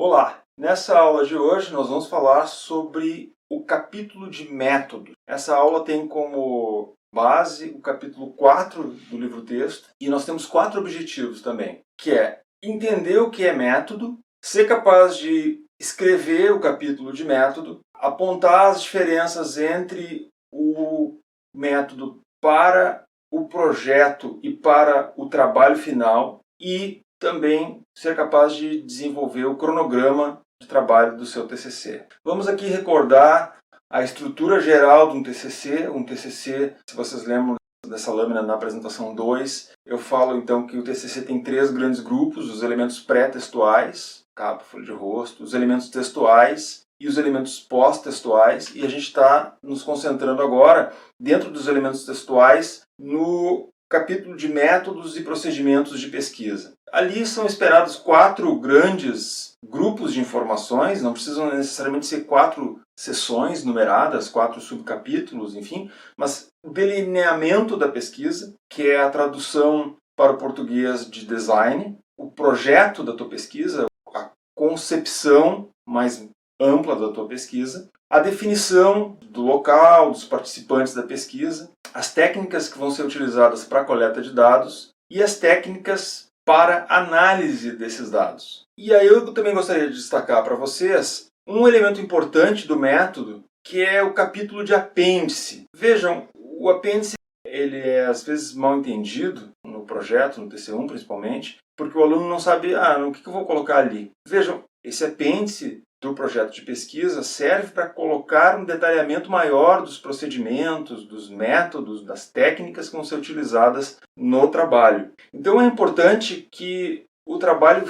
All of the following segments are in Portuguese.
Olá! Nessa aula de hoje nós vamos falar sobre o capítulo de método. Essa aula tem como base o capítulo 4 do livro-texto e nós temos 4 objetivos também, que é entender o que é método, ser capaz de escrever o capítulo de método, apontar as diferenças entre o método para o projeto e para o trabalho final e também ser capaz de desenvolver o cronograma de trabalho do seu TCC. Vamos aqui recordar a estrutura geral de um TCC. Um TCC, se vocês lembram dessa lâmina na apresentação 2, eu falo então que o TCC tem 3 grandes grupos: os elementos pré-textuais, capa, folha de rosto, os elementos textuais e os elementos pós-textuais, e a gente está nos concentrando agora, dentro dos elementos textuais, no capítulo de métodos e procedimentos de pesquisa. Ali são esperados 4 grandes grupos de informações, não precisam necessariamente ser 4 seções numeradas, 4 subcapítulos, enfim, mas o delineamento da pesquisa, que é a tradução para o português de design, o projeto da tua pesquisa, a concepção mais ampla da tua pesquisa, a definição do local, dos participantes da pesquisa, as técnicas que vão ser utilizadas para a coleta de dados e as técnicas para análise desses dados. E aí eu também gostaria de destacar para vocês um elemento importante do método, que é o capítulo de apêndice. Vejam, o apêndice ele é às vezes mal entendido no projeto, no TC1 principalmente, porque o aluno não sabe, o que eu vou colocar ali. Vejam, esse apêndice do projeto de pesquisa serve para colocar um detalhamento maior dos procedimentos, dos métodos, das técnicas que vão ser utilizadas no trabalho. Então é importante que o trabalho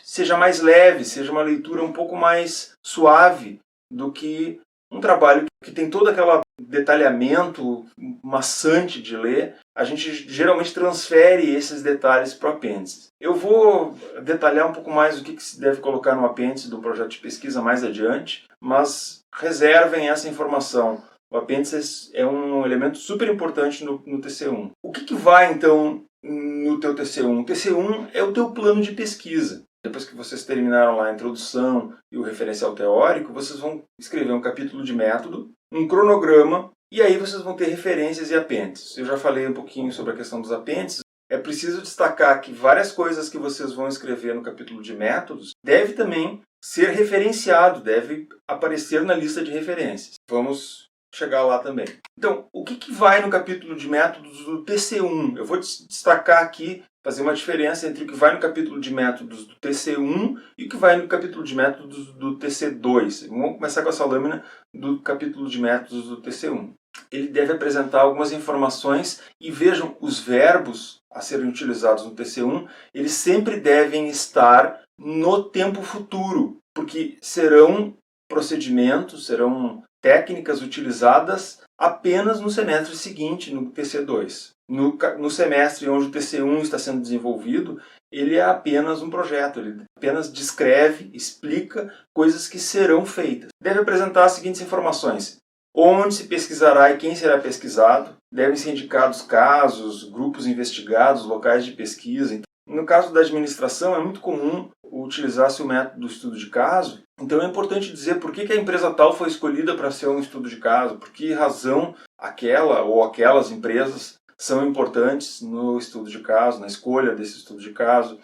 seja mais leve, seja uma leitura um pouco mais suave do que um trabalho que tem todo aquele detalhamento maçante de ler. A gente geralmente transfere esses detalhes para o apêndice. Eu vou detalhar um pouco mais o que se deve colocar no apêndice do projeto de pesquisa mais adiante, mas reservem essa informação. O apêndice é um elemento super importante no TC1. O que vai então no teu TC1? O TC1 é o teu plano de pesquisa. Depois que vocês terminaram lá a introdução e o referencial teórico, vocês vão escrever um capítulo de método, um cronograma, e aí vocês vão ter referências e apêndices. Eu já falei um pouquinho sobre a questão dos apêndices. É preciso destacar que várias coisas que vocês vão escrever no capítulo de métodos deve também ser referenciado, deve aparecer na lista de referências. Vamos chegar lá também. Então, o que vai no capítulo de métodos do TC1? Eu vou destacar aqui, fazer uma diferença entre o que vai no capítulo de métodos do TC1 e o que vai no capítulo de métodos do TC2. Vamos começar com essa lâmina do capítulo de métodos do TC1. Ele deve apresentar algumas informações e vejam, os verbos a serem utilizados no TC1, eles sempre devem estar no tempo futuro, porque serão procedimentos, serão técnicas utilizadas apenas no semestre seguinte, no TC2. No semestre onde o TC1 está sendo desenvolvido, ele é apenas um projeto, ele apenas descreve, explica coisas que serão feitas. Deve apresentar as seguintes informações: onde se pesquisará e quem será pesquisado, devem ser indicados casos, grupos investigados, locais de pesquisa. No caso da administração, é muito comum utilizar-se o método do estudo de caso. Então é importante dizer por que a empresa tal foi escolhida para ser um estudo de caso, por que razão aquela ou aquelas empresas são importantes no estudo de caso, na escolha desse estudo de caso.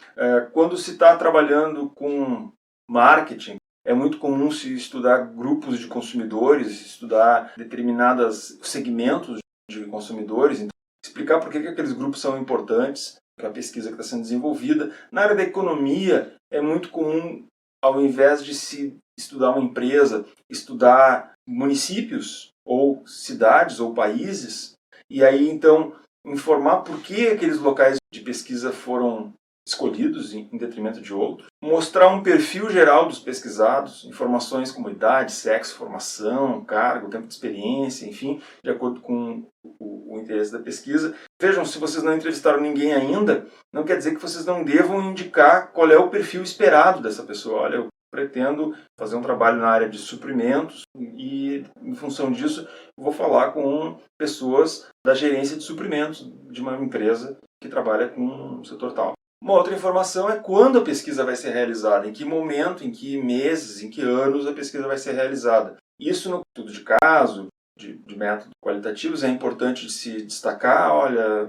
Quando se está trabalhando com marketing, é muito comum se estudar grupos de consumidores, estudar determinados segmentos de consumidores, então, explicar por que aqueles grupos são importantes para a pesquisa que está sendo desenvolvida. Na área da economia, é muito comum, ao invés de se estudar uma empresa, estudar municípios, ou cidades, ou países, e aí então informar por que aqueles locais de pesquisa foram escolhidos em detrimento de outros, mostrar um perfil geral dos pesquisados, informações como idade, sexo, formação, cargo, tempo de experiência, enfim, de acordo com o interesse da pesquisa. Vejam, se vocês não entrevistaram ninguém ainda, não quer dizer que vocês não devam indicar qual é o perfil esperado dessa pessoa. Olha, eu pretendo fazer um trabalho na área de suprimentos e, em função disso, vou falar com pessoas da gerência de suprimentos de uma empresa que trabalha com o setor tal. Uma outra informação é quando a pesquisa vai ser realizada, em que momento, em que meses, em que anos a pesquisa vai ser realizada. Isso no estudo de caso, de métodos qualitativos, é importante de se destacar, olha,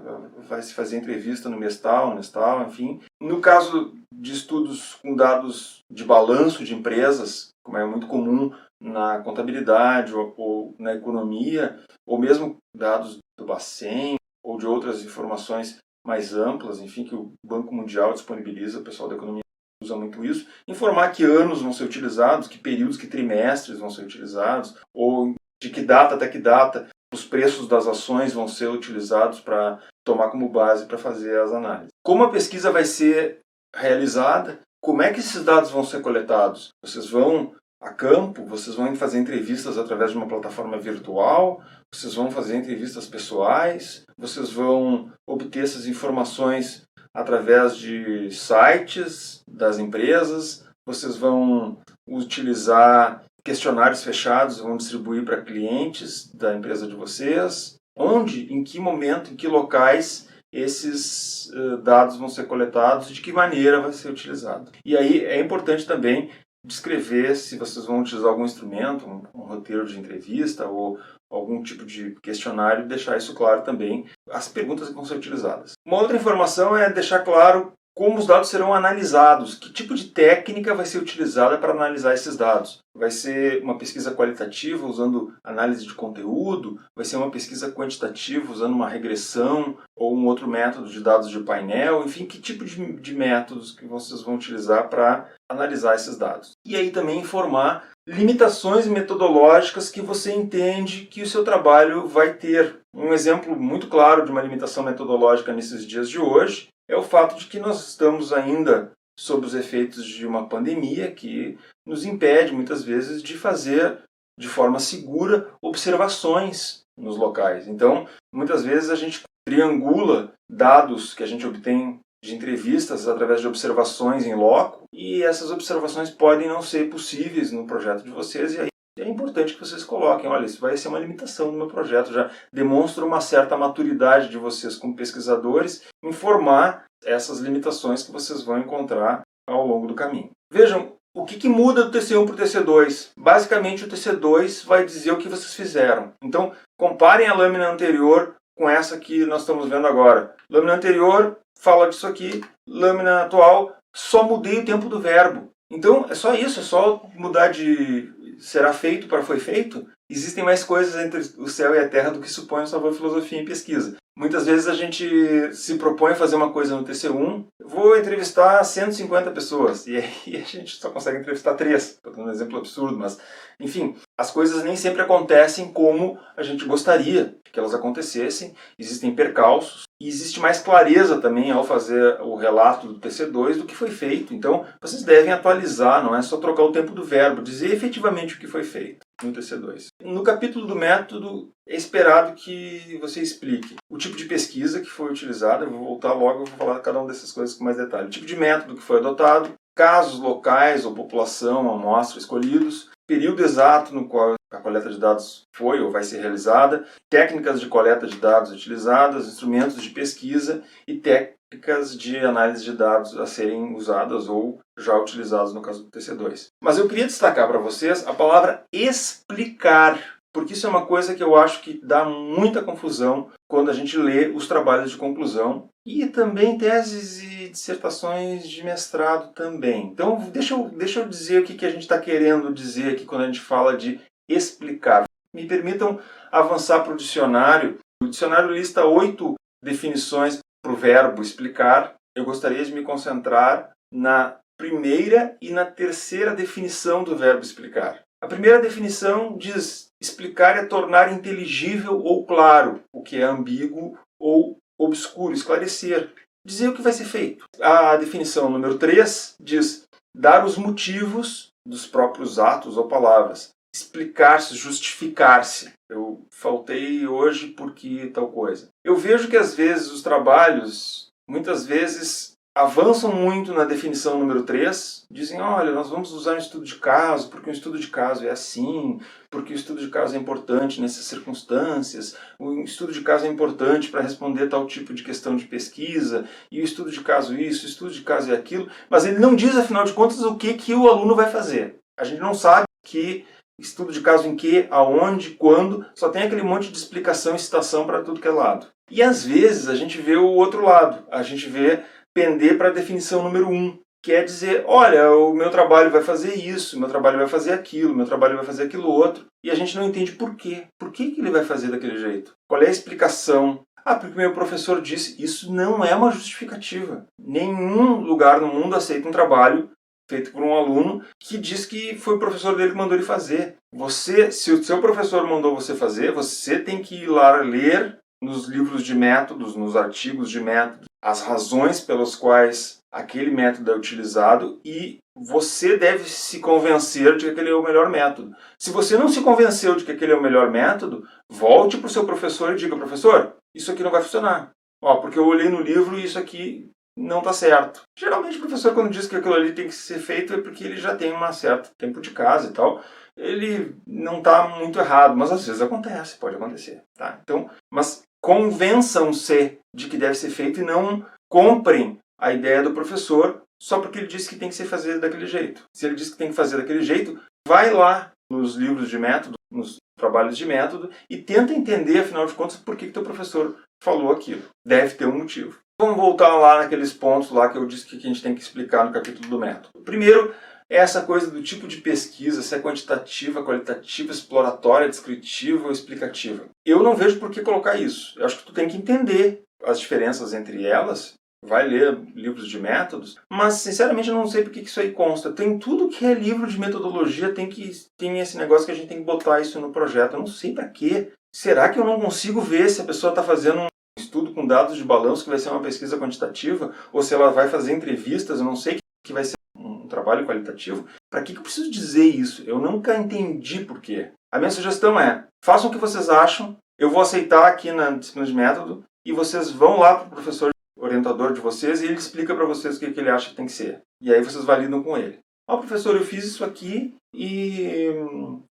vai se fazer entrevista no mês tal, enfim. No caso de estudos com dados de balanço de empresas, como é muito comum na contabilidade ou na economia, ou mesmo dados do Bacen ou de outras informações mais amplas, enfim, que o Banco Mundial disponibiliza, o pessoal da economia usa muito isso, informar que anos vão ser utilizados, que períodos, que trimestres vão ser utilizados, ou de que data até que data os preços das ações vão ser utilizados para tomar como base para fazer as análises. Como a pesquisa vai ser realizada, como é que esses dados vão ser coletados? Vocês vão a campo, vocês vão fazer entrevistas através de uma plataforma virtual, vocês vão fazer entrevistas pessoais, vocês vão obter essas informações através de sites das empresas, vocês vão utilizar questionários fechados, vão distribuir para clientes da empresa de vocês. Onde, em que momento, em que locais esses dados vão ser coletados e de que maneira vai ser utilizado. E aí é importante também descrever se vocês vão utilizar algum instrumento, um roteiro de entrevista ou algum tipo de questionário, deixar isso claro também, as perguntas que vão ser utilizadas. Uma outra informação é deixar claro como os dados serão analisados, que tipo de técnica vai ser utilizada para analisar esses dados. Vai ser uma pesquisa qualitativa usando análise de conteúdo, vai ser uma pesquisa quantitativa usando uma regressão ou um outro método de dados de painel, enfim, que tipo de métodos que vocês vão utilizar para analisar esses dados. E aí também informar limitações metodológicas que você entende que o seu trabalho vai ter. Um exemplo muito claro de uma limitação metodológica nesses dias de hoje é o fato de que nós estamos ainda sob os efeitos de uma pandemia que nos impede, muitas vezes, de fazer de forma segura observações nos locais. Então, muitas vezes a gente triangula dados que a gente obtém de entrevistas através de observações em loco e essas observações podem não ser possíveis no projeto de vocês e aí é importante que vocês coloquem, olha, isso vai ser uma limitação do meu projeto, já demonstra uma certa maturidade de vocês como pesquisadores, informar essas limitações que vocês vão encontrar ao longo do caminho. Vejam, o que muda do TC1 para o TC2? Basicamente o TC2 vai dizer o que vocês fizeram. Então, comparem a lâmina anterior com essa que nós estamos vendo agora. Lâmina anterior fala disso aqui, lâmina atual só mudei o tempo do verbo. Então, é só isso, é só mudar de será feito para foi feito. Existem mais coisas entre o céu e a terra do que supõe o sabor filosofia em pesquisa. Muitas vezes a gente se propõe a fazer uma coisa no TC1, vou entrevistar 150 pessoas, e aí a gente só consegue entrevistar 3. Estou dando um exemplo absurdo, mas, enfim, as coisas nem sempre acontecem como a gente gostaria que elas acontecessem, existem percalços, e existe mais clareza também ao fazer o relato do TC2 do que foi feito. Então, vocês devem atualizar, não é só trocar o tempo do verbo, dizer efetivamente o que foi feito no TC2. No capítulo do método, é esperado que você explique o tipo de pesquisa que foi utilizada, eu vou voltar logo e vou falar de cada uma dessas coisas com mais detalhe. O tipo de método que foi adotado, casos locais ou população, amostra escolhidos, período exato no qual a coleta de dados foi ou vai ser realizada, técnicas de coleta de dados utilizadas, instrumentos de pesquisa e técnicas de análise de dados a serem usadas ou já utilizadas no caso do TC2. Mas eu queria destacar para vocês a palavra explicar, porque isso é uma coisa que eu acho que dá muita confusão quando a gente lê os trabalhos de conclusão e também teses e dissertações de mestrado também. Então, deixa eu dizer o que a gente está querendo dizer aqui quando a gente fala de explicar. Me permitam avançar para o dicionário. O dicionário lista 8 definições para o verbo explicar. Eu gostaria de me concentrar na primeira e na terceira definição do verbo explicar. A primeira definição diz: explicar é tornar inteligível ou claro o que é ambíguo ou obscuro, esclarecer, dizer o que vai ser feito. A definição número 3 diz: dar os motivos dos próprios atos ou palavras, explicar-se, justificar-se. Eu faltei hoje porque tal coisa. Eu vejo que às vezes os trabalhos, muitas vezes, avançam muito na definição número 3, dizem, olha, nós vamos usar um estudo de caso, porque um estudo de caso é assim, porque o estudo de caso é importante nessas circunstâncias, o estudo de caso é importante para responder tal tipo de questão de pesquisa, e o estudo de caso isso, o estudo de caso é aquilo, mas ele não diz, afinal de contas, o que o aluno vai fazer. A gente não sabe que estudo de caso em que, aonde, quando, só tem aquele monte de explicação e citação para tudo que é lado. E às vezes a gente vê o outro lado, a gente vê pender para a definição número 1, que é dizer, olha, o meu trabalho vai fazer isso, o meu trabalho vai fazer aquilo, o meu trabalho vai fazer aquilo outro, e a gente não entende por quê. Por que ele vai fazer daquele jeito? Qual é a explicação? Ah, porque meu professor disse. Isso não é uma justificativa. Nenhum lugar no mundo aceita um trabalho feito por um aluno que diz que foi o professor dele que mandou ele fazer. Você, se o seu professor mandou você fazer, você tem que ir lá ler nos livros de métodos, nos artigos de métodos, as razões pelas quais aquele método é utilizado e você deve se convencer de que aquele é o melhor método. Se você não se convenceu de que aquele é o melhor método, volte para o seu professor e diga, professor, isso aqui não vai funcionar. Ó, porque eu olhei no livro e isso aqui não está certo. Geralmente o professor, quando diz que aquilo ali tem que ser feito, é porque ele já tem um certo tempo de casa e tal. Ele não está muito errado, mas às vezes acontece, pode acontecer. Tá? Então, mas convençam-se de que deve ser feito e não comprem a ideia do professor só porque ele disse que tem que ser fazer daquele jeito. Se ele disse que tem que fazer daquele jeito, vai lá nos livros de método, nos trabalhos de método e tenta entender, afinal de contas, por que teu professor falou aquilo. Deve ter um motivo. Vamos voltar lá naqueles pontos lá que eu disse que a gente tem que explicar no capítulo do método. Primeiro, é essa coisa do tipo de pesquisa, se é quantitativa, qualitativa, exploratória, descritiva ou explicativa. Eu não vejo por que colocar isso. Eu acho que tu tem que entender as diferenças entre elas, vai ler livros de métodos, mas sinceramente eu não sei por que isso aí consta. Tem tudo que é livro de metodologia, tem esse negócio que a gente tem que botar isso no projeto. Eu não sei para quê. Será que eu não consigo ver se a pessoa está fazendo um estudo com dados de balanço que vai ser uma pesquisa quantitativa, ou se ela vai fazer entrevistas, eu não sei que vai ser um trabalho qualitativo? Para que eu preciso dizer isso? Eu nunca entendi por quê. A minha sugestão é, façam o que vocês acham, eu vou aceitar aqui na disciplina de método, e vocês vão lá para o professor orientador de vocês e ele explica para vocês o que ele acha que tem que ser. E aí vocês validam com ele. Ó, professor, eu fiz isso aqui e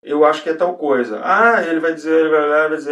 eu acho que é tal coisa. Ah, ele vai dizer,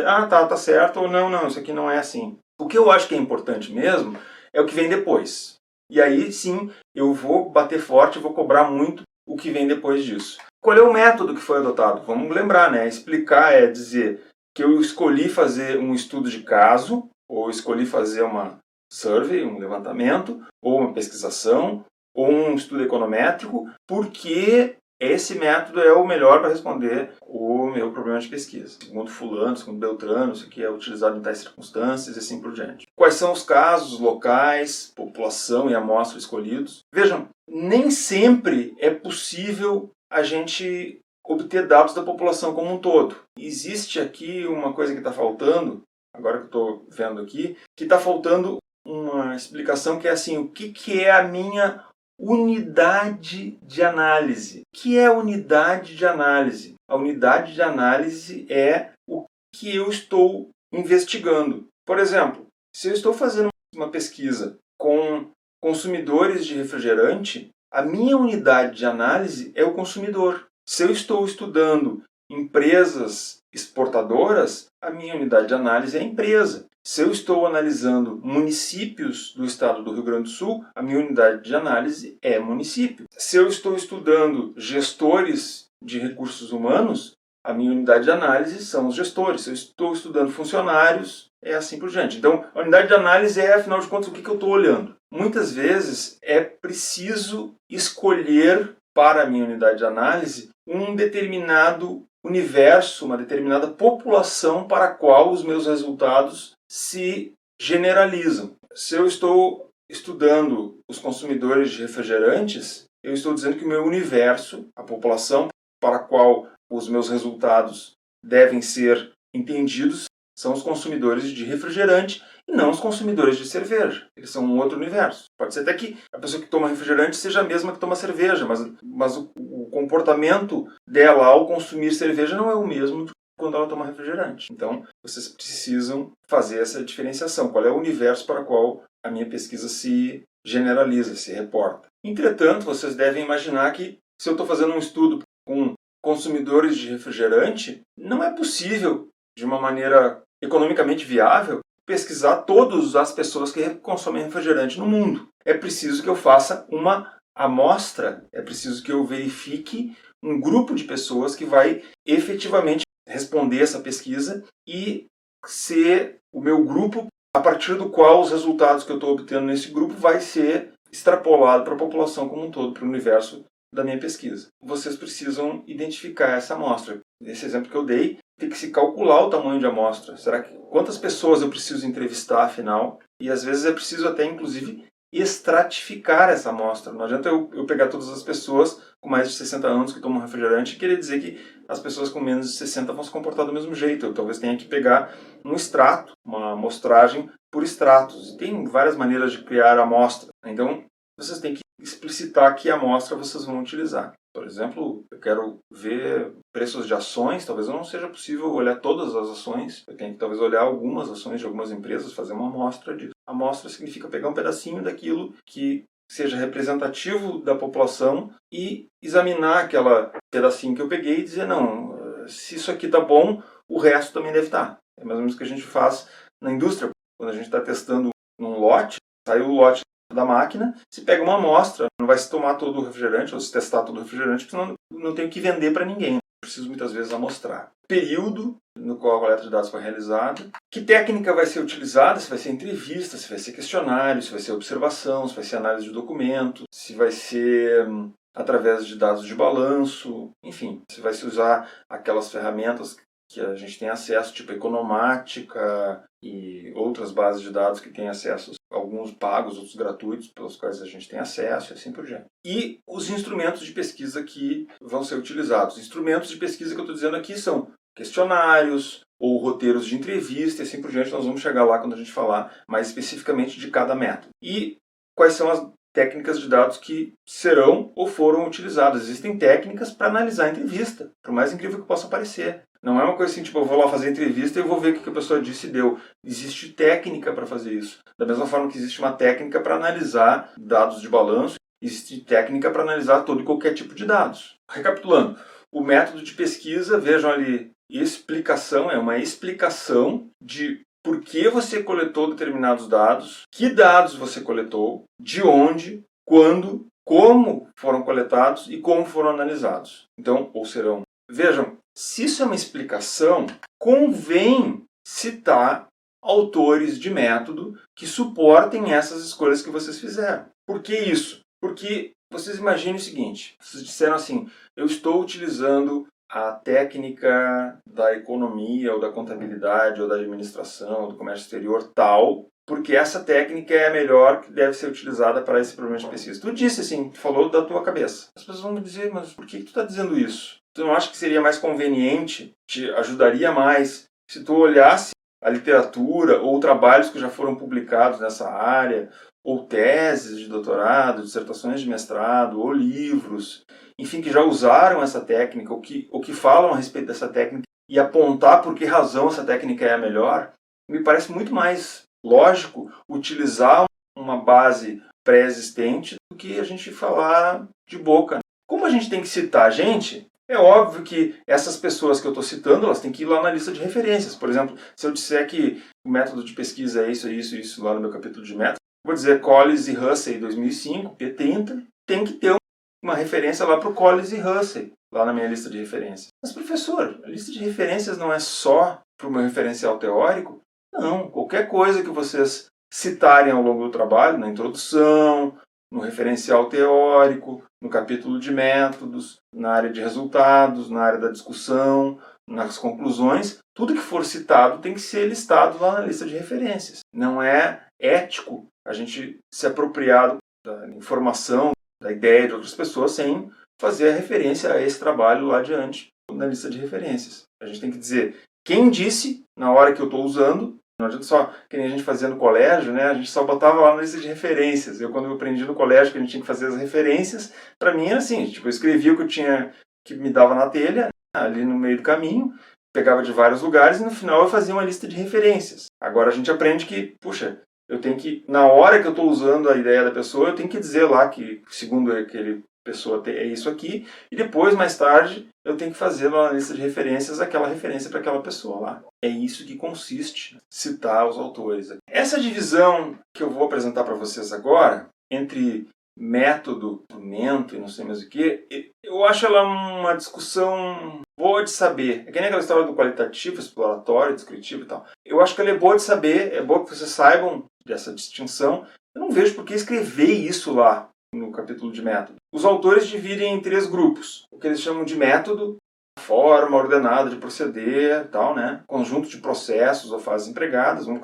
ah, tá certo, ou não, isso aqui não é assim. O que eu acho que é importante mesmo é o que vem depois. E aí, sim, eu vou bater forte, vou cobrar muito o que vem depois disso. Qual é o método que foi adotado? Vamos lembrar, né? Explicar é dizer que eu escolhi fazer um estudo de caso, ou escolhi fazer uma survey, um levantamento, ou uma pesquisação, ou um estudo econométrico, porque esse método é o melhor para responder o meu problema de pesquisa. Segundo fulano, segundo Beltrano, isso aqui é utilizado em tais circunstâncias e assim por diante. Quais são os casos, locais, população e amostra escolhidos? Vejam, nem sempre é possível a gente obter dados da população como um todo. Existe aqui uma coisa que está faltando, agora que eu estou vendo aqui, que está faltando uma explicação que é assim, o que é a minha unidade de análise? O que é a unidade de análise? A unidade de análise é o que eu estou investigando. Por exemplo, se eu estou fazendo uma pesquisa com consumidores de refrigerante, a minha unidade de análise é o consumidor. Se eu estou estudando empresas exportadoras, a minha unidade de análise é a empresa. Se eu estou analisando municípios do estado do Rio Grande do Sul, a minha unidade de análise é município. Se eu estou estudando gestores de recursos humanos, a minha unidade de análise são os gestores. Se eu estou estudando funcionários, é assim por diante. Então, a unidade de análise é, afinal de contas, o que eu estou olhando. Muitas vezes é preciso escolher para a minha unidade de análise um determinado universo, uma determinada população para a qual os meus resultados se generalizam. Se eu estou estudando os consumidores de refrigerantes, eu estou dizendo que o meu universo, a população para a qual os meus resultados devem ser entendidos, são os consumidores de refrigerante e não os consumidores de cerveja. Eles são um outro universo. Pode ser até que a pessoa que toma refrigerante seja a mesma que toma cerveja, mas o comportamento dela ao consumir cerveja não é o mesmo quando ela toma refrigerante. Então, vocês precisam fazer essa diferenciação. Qual é o universo para o qual a minha pesquisa se generaliza, se reporta. Entretanto, vocês devem imaginar que se eu estou fazendo um estudo com consumidores de refrigerante, não é possível, de uma maneira economicamente viável, pesquisar todas as pessoas que consomem refrigerante no mundo. É preciso que eu faça uma amostra, é preciso que eu verifique um grupo de pessoas que vai efetivamente responder essa pesquisa e ser o meu grupo, a partir do qual os resultados que eu estou obtendo nesse grupo vai ser extrapolado para a população como um todo, para o universo da minha pesquisa. Vocês precisam identificar essa amostra. Nesse exemplo que eu dei, tem que se calcular o tamanho de amostra. Será que quantas pessoas eu preciso entrevistar, afinal? E às vezes é preciso até, inclusive, estratificar essa amostra. Não adianta eu pegar todas as pessoas com mais de 60 anos que tomam refrigerante e querer dizer que as pessoas com menos de 60 vão se comportar do mesmo jeito. Eu talvez tenha que pegar um extrato, uma amostragem por extratos. E tem várias maneiras de criar amostra. Então, vocês têm que explicitar que amostra vocês vão utilizar. Por exemplo, eu quero ver preços de ações, talvez não seja possível olhar todas as ações, eu tenho que talvez olhar algumas ações de algumas empresas, fazer uma amostra disso. Amostra significa pegar um pedacinho daquilo que seja representativo da população e examinar aquele pedacinho que eu peguei e dizer, não, se isso aqui está bom, o resto também deve estar. É mais ou menos o que a gente faz na indústria, quando a gente está testando num lote, sai o lote da máquina, se pega uma amostra, não vai se tomar todo o refrigerante ou se testar todo o refrigerante, porque senão não tem o que vender para ninguém. Preciso muitas vezes amostrar. Período no qual a coleta de dados foi realizada, que técnica vai ser utilizada, se vai ser entrevista, se vai ser questionário, se vai ser observação, se vai ser análise de documento, se vai ser através de dados de balanço, enfim, se vai se usar aquelas ferramentas que a gente tem acesso, tipo Economática e outras bases de dados que têm acesso, alguns pagos, outros gratuitos, pelos quais a gente tem acesso e assim por diante. E os instrumentos de pesquisa que vão ser utilizados. Instrumentos de pesquisa que eu estou dizendo aqui são questionários ou roteiros de entrevista e assim por diante. Nós vamos chegar lá quando a gente falar mais especificamente de cada método. E quais são as técnicas de dados que serão ou foram utilizadas. Existem técnicas para analisar a entrevista, por mais incrível que possa parecer. Não é uma coisa assim, tipo, eu vou lá fazer entrevista e eu vou ver o que a pessoa disse e deu. Existe técnica para fazer isso. Da mesma forma que existe uma técnica para analisar dados de balanço, existe técnica para analisar todo e qualquer tipo de dados. Recapitulando, o método de pesquisa, vejam ali, explicação, é uma explicação de por que você coletou determinados dados, que dados você coletou, de onde, quando, como foram coletados e como foram analisados. Então, ou serão. Vejam, se isso é uma explicação, convém citar autores de método que suportem essas escolhas que vocês fizeram. Por que isso? Porque vocês imaginem o seguinte, vocês disseram assim, eu estou utilizando a técnica da economia, ou da contabilidade, ou da administração, ou do comércio exterior tal, porque essa técnica é a melhor que deve ser utilizada para esse problema de pesquisa. Tu disse assim, tu falou da tua cabeça. As pessoas vão me dizer, mas por que tu está dizendo isso? Tu não acha que seria mais conveniente, te ajudaria mais, se tu olhasse a literatura ou trabalhos que já foram publicados nessa área, ou teses de doutorado, dissertações de mestrado, ou livros, enfim, que já usaram essa técnica, ou que falam a respeito dessa técnica, e apontar por que razão essa técnica é a melhor, me parece muito mais lógico utilizar uma base pré-existente do que a gente falar de boca. Como a gente tem que citar gente, é óbvio que essas pessoas que eu estou citando, elas têm que ir lá na lista de referências. Por exemplo, se eu disser que o método de pesquisa é isso lá no meu capítulo de método, vou dizer Collins e Hussey 2005, P30, tem que ter uma referência lá para o Collins e Hussey, lá na minha lista de referências. Mas professor, a lista de referências não é só para o meu referencial teórico? Não, qualquer coisa que vocês citarem ao longo do trabalho, na introdução, no referencial teórico, no capítulo de métodos, na área de resultados, na área da discussão, nas conclusões, tudo que for citado tem que ser listado lá na lista de referências. Não é ético a gente se apropriar da informação, da ideia de outras pessoas sem fazer a referência a esse trabalho lá adiante na lista de referências. A gente tem que dizer quem disse na hora que eu estou usando. Não adianta só, que nem a gente fazia no colégio, né? A gente só botava lá na lista de referências. Quando eu aprendi no colégio que a gente tinha que fazer as referências, para mim era assim, tipo, eu escrevia o que eu tinha, que me dava na telha, ali no meio do caminho, pegava de vários lugares e no final eu fazia uma lista de referências. Agora a gente aprende que, puxa, eu tenho que, na hora que eu estou usando a ideia da pessoa, eu tenho que dizer lá que, segundo aquele pessoa, é isso aqui, e depois, mais tarde, eu tenho que fazer na lista de referências aquela referência para aquela pessoa lá. É isso que consiste citar os autores. Essa divisão que eu vou apresentar para vocês agora, entre método, instrumento e não sei mais o que, eu acho ela uma discussão boa de saber. É que nem aquela história do qualitativo, exploratório, descritivo e tal. Eu acho que ela é boa de saber, é boa que vocês saibam dessa distinção. Eu não vejo por que escrever isso lá no capítulo de método. Os autores dividem em 3 grupos. O que eles chamam de método, forma ordenada de proceder, tal, né? Conjunto de processos ou fases empregadas, vamos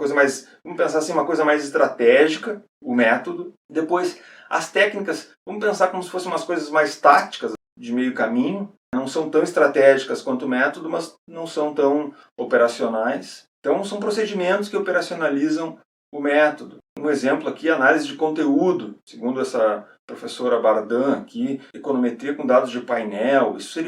pensar assim, uma coisa mais estratégica, o método. Depois, as técnicas, vamos pensar como se fossem umas coisas mais táticas, de meio caminho. Não são tão estratégicas quanto o método, mas não são tão operacionais. Então, são procedimentos que operacionalizam o método. Um exemplo aqui, análise de conteúdo, segundo essa professora Bardan aqui, econometria com dados de painel, isso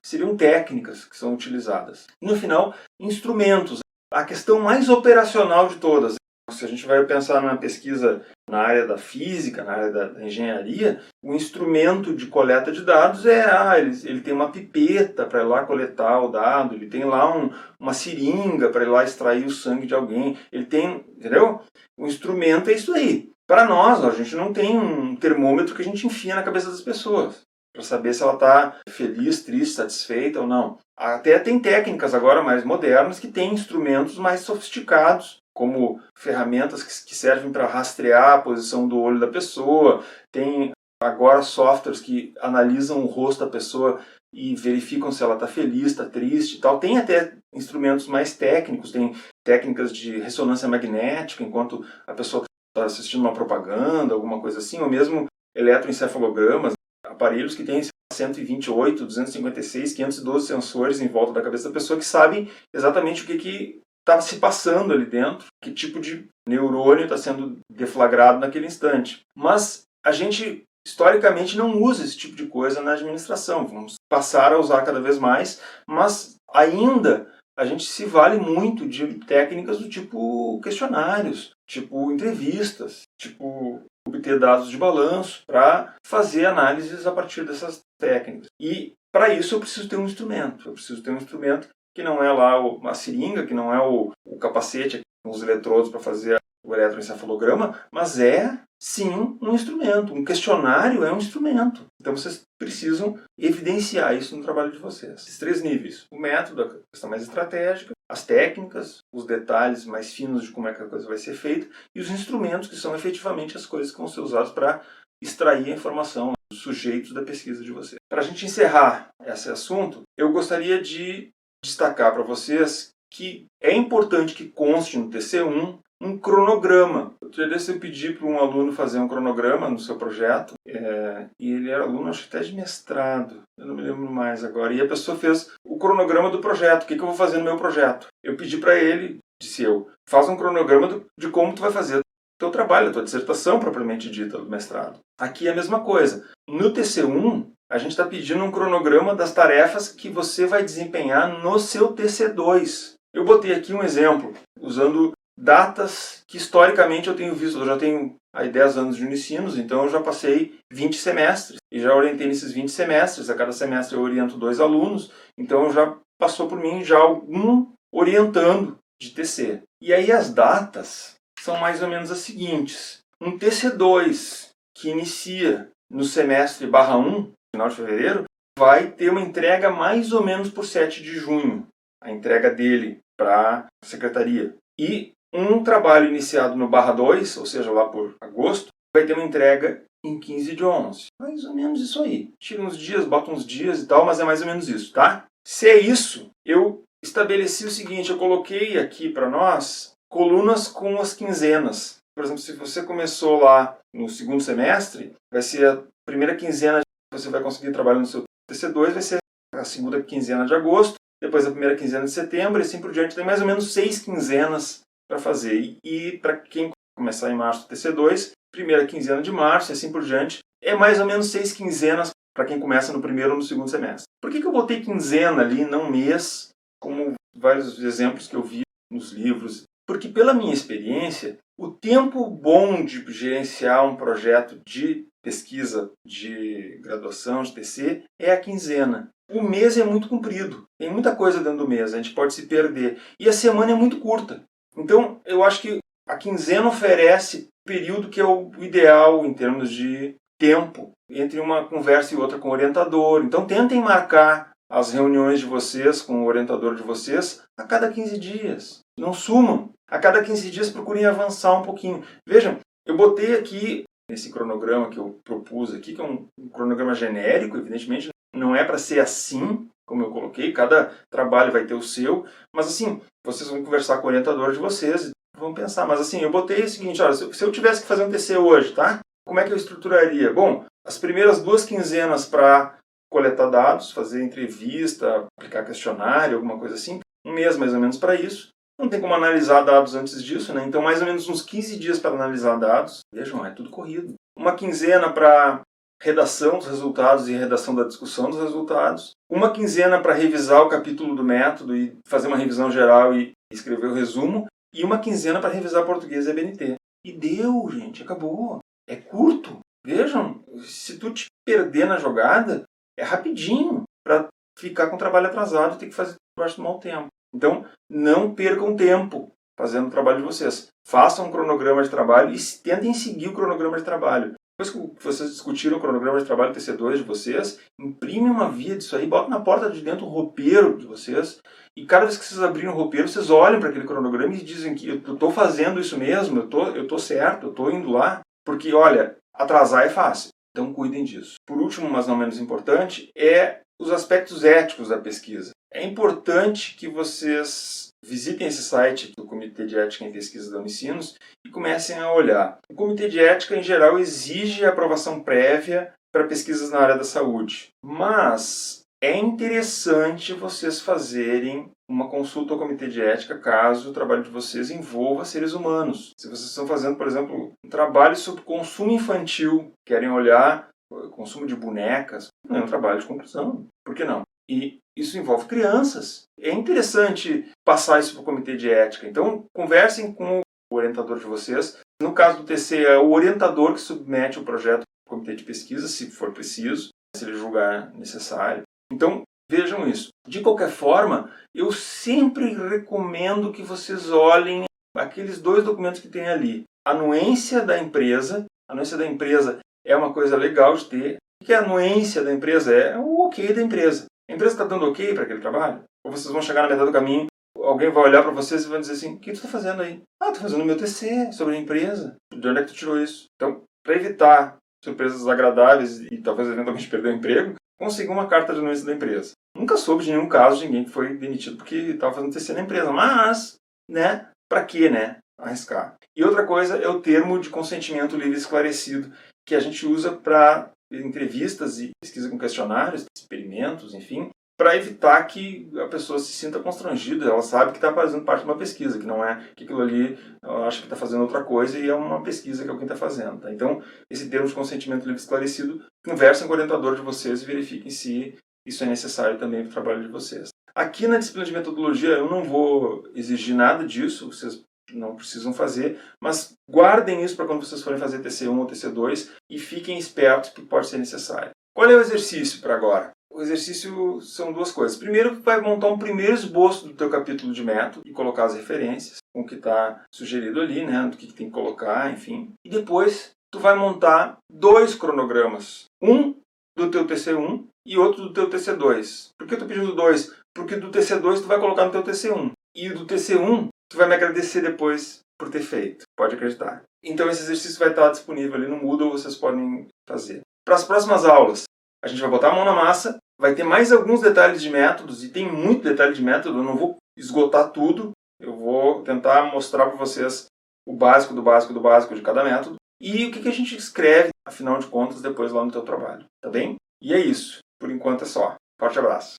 seriam técnicas que são utilizadas. E no final, instrumentos, a questão mais operacional de todas. Se a gente vai pensar numa pesquisa na área da física, na área da engenharia, o instrumento de coleta de dados ele tem uma pipeta para ir lá coletar o dado, ele tem lá uma seringa para ir lá extrair o sangue de alguém, ele tem, entendeu? O instrumento é isso aí. Para nós, a gente não tem um termômetro que a gente enfia na cabeça das pessoas para saber se ela está feliz, triste, satisfeita ou não. Até tem técnicas agora mais modernas que têm instrumentos mais sofisticados, como ferramentas que servem para rastrear a posição do olho da pessoa. Tem agora softwares que analisam o rosto da pessoa e verificam se ela está feliz, está triste e tal. Tem até instrumentos mais técnicos, tem técnicas de ressonância magnética, enquanto a pessoa está assistindo uma propaganda, alguma coisa assim, ou mesmo eletroencefalogramas, aparelhos que têm 128, 256, 512 sensores em volta da cabeça da pessoa que sabem exatamente o que está se passando ali dentro, que tipo de neurônio está sendo deflagrado naquele instante. Mas a gente, historicamente, não usa esse tipo de coisa na administração. Vamos passar a usar cada vez mais, mas ainda a gente se vale muito de técnicas do tipo questionários, tipo entrevistas, tipo obter dados de balanço para fazer análises a partir dessas técnicas. E para isso eu preciso ter um instrumento. Eu preciso ter um instrumento que não é lá a seringa, que não é o capacete com os eletrodos para fazer o eletroencefalograma, mas é, sim, um instrumento. Um questionário é um instrumento. Então vocês precisam evidenciar isso no trabalho de vocês. Esses 3 níveis. O método, a questão mais estratégica, as técnicas, os detalhes mais finos de como é que a coisa vai ser feita, e os instrumentos, que são efetivamente as coisas que vão ser usadas para extrair a informação dos sujeitos da pesquisa de vocês. Para a gente encerrar esse assunto, eu gostaria de destacar para vocês que é importante que conste no TC1 um cronograma. Outro dia eu pedi para um aluno fazer um cronograma no seu projeto, e ele era aluno, acho que até de mestrado, eu não me lembro mais agora, e a pessoa fez o cronograma do projeto. O que eu vou fazer no meu projeto? Eu pedi para ele, disse eu, faz um cronograma de como tu vai fazer o teu trabalho, a tua dissertação propriamente dita do mestrado. Aqui é a mesma coisa. No TC1, a gente está pedindo um cronograma das tarefas que você vai desempenhar no seu TC2. Eu botei aqui um exemplo, usando datas que historicamente eu tenho visto. Eu já tenho aí 10 anos de Unicinos, então eu já passei 20 semestres. E já orientei nesses 20 semestres. A cada semestre eu oriento 2 alunos, então já passou por mim já algum orientando de TC. E aí as datas são mais ou menos as seguintes. Um TC2 que inicia no semestre /1, final de fevereiro, vai ter uma entrega mais ou menos por 7 de junho, a entrega dele para a secretaria. E um trabalho iniciado no /2, ou seja, lá por agosto, vai ter uma entrega em 15 de 11. Mais ou menos isso aí. Tira uns dias, bota uns dias e tal, mas é mais ou menos isso, tá? Se é isso, eu estabeleci o seguinte, eu coloquei aqui para nós colunas com as quinzenas. Por exemplo, se você começou lá no segundo semestre, vai ser a primeira quinzena que você vai conseguir trabalhar no seu TC2, vai ser a segunda quinzena de agosto, depois a primeira quinzena de setembro e assim por diante. Tem mais ou menos 6 quinzenas para fazer. E para quem começar em março do TC2, primeira quinzena de março e assim por diante, é mais ou menos 6 quinzenas para quem começa no primeiro ou no segundo semestre. Por que eu botei quinzena ali, não mês, como vários exemplos que eu vi nos livros Porque, pela minha experiência, o tempo bom de gerenciar um projeto de pesquisa, de graduação, de TC, é a quinzena. O mês é muito comprido, tem muita coisa dentro do mês, a gente pode se perder. E a semana é muito curta. Então, eu acho que a quinzena oferece o período que é o ideal em termos de tempo entre uma conversa e outra com o orientador. Então, tentem marcar as reuniões de vocês com o orientador de vocês a cada 15 dias. Não sumam. A cada 15 dias procurem avançar um pouquinho. Vejam, eu botei aqui, nesse cronograma que eu propus aqui, que é um cronograma genérico, evidentemente não é para ser assim, como eu coloquei, cada trabalho vai ter o seu, mas assim, vocês vão conversar com o orientador de vocês, vão pensar, mas assim, eu botei o seguinte, olha, se eu tivesse que fazer um TC hoje, tá? Como é que eu estruturaria? Bom, as primeiras 2 quinzenas para coletar dados, fazer entrevista, aplicar questionário, alguma coisa assim, um mês mais ou menos para isso. Não tem como analisar dados antes disso, né? Então mais ou menos uns 15 dias para analisar dados. Vejam, é tudo corrido. Uma quinzena para redação dos resultados e redação da discussão dos resultados. Uma quinzena para revisar o capítulo do método e fazer uma revisão geral e escrever o resumo. E uma quinzena para revisar português e ABNT. E deu, gente, acabou. É curto. Vejam, se tu te perder na jogada, é rapidinho para ficar com o trabalho atrasado e ter que fazer debaixo do mau tempo. Então, não percam tempo fazendo o trabalho de vocês. Façam um cronograma de trabalho e tentem seguir o cronograma de trabalho. Depois que vocês discutiram o cronograma de trabalho TC2 de vocês, imprime uma via disso aí, bota na porta de dentro o roupeiro de vocês, e cada vez que vocês abrirem o roupeiro, vocês olhem para aquele cronograma e dizem que eu estou fazendo isso mesmo, eu estou certo, eu estou indo lá, porque, olha, atrasar é fácil. Então, cuidem disso. Por último, mas não menos importante, é os aspectos éticos da pesquisa. É importante que vocês visitem esse site do Comitê de Ética em Pesquisa da Unicinos e comecem a olhar. O Comitê de Ética, em geral, exige a aprovação prévia para pesquisas na área da saúde. Mas é interessante vocês fazerem uma consulta ao Comitê de Ética caso o trabalho de vocês envolva seres humanos. Se vocês estão fazendo, por exemplo, um trabalho sobre consumo infantil, querem olhar o consumo de bonecas, não é um trabalho de conclusão. Por que não? E isso envolve crianças. É interessante passar isso para o comitê de ética. Então, conversem com o orientador de vocês. No caso do TC, é o orientador que submete o projeto ao comitê de pesquisa, se for preciso, se ele julgar necessário. Então, vejam isso. De qualquer forma, eu sempre recomendo que vocês olhem aqueles 2 documentos que tem ali. A anuência da empresa. A anuência da empresa é uma coisa legal de ter. O que é a anuência da empresa? É o ok da empresa. A empresa está dando ok para aquele trabalho? Ou vocês vão chegar na metade do caminho, alguém vai olhar para vocês e vai dizer assim, o que tu está fazendo aí? Ah, estou fazendo meu TC sobre a empresa. De onde é que tu tirou isso? Então, para evitar surpresas desagradáveis e talvez eventualmente perder o emprego, consiga uma carta de anuência da empresa. Nunca soube de nenhum caso de ninguém que foi demitido porque estava fazendo TC na empresa. Mas, né, para que, né, arriscar? E outra coisa é o termo de consentimento livre e esclarecido, que a gente usa para entrevistas e pesquisa com questionários, experimentos, enfim, para evitar que a pessoa se sinta constrangida. Ela sabe que está fazendo parte de uma pesquisa, que não é que aquilo ali ela acha que está fazendo outra coisa e é uma pesquisa que alguém está fazendo. Tá? Então, esse termo de consentimento livre e esclarecido, conversem com o orientador de vocês e verifiquem se isso é necessário também para o trabalho de vocês. Aqui na disciplina de metodologia eu não vou exigir nada disso, vocês não precisam fazer, mas guardem isso para quando vocês forem fazer TC1 ou TC2 e fiquem espertos que pode ser necessário. Qual é o exercício para agora? O exercício são 2 coisas. Primeiro, vai montar um primeiro esboço do teu capítulo de método e colocar as referências com o que está sugerido ali, né, do que tem que colocar, enfim. E depois, tu vai montar 2 cronogramas. Um do teu TC1 e outro do teu TC2. Por que eu estou pedindo 2? Porque do TC2 tu vai colocar no teu TC1. E do TC1 tu vai me agradecer depois por ter feito. Pode acreditar. Então esse exercício vai estar disponível ali no Moodle, vocês podem fazer. Para as próximas aulas, a gente vai botar a mão na massa, vai ter mais alguns detalhes de métodos, e tem muito detalhe de método, eu não vou esgotar tudo, eu vou tentar mostrar para vocês o básico do básico do básico de cada método, e o que a gente escreve, afinal de contas, depois lá no teu trabalho, tá bem? E é isso. Por enquanto é só. Forte abraço.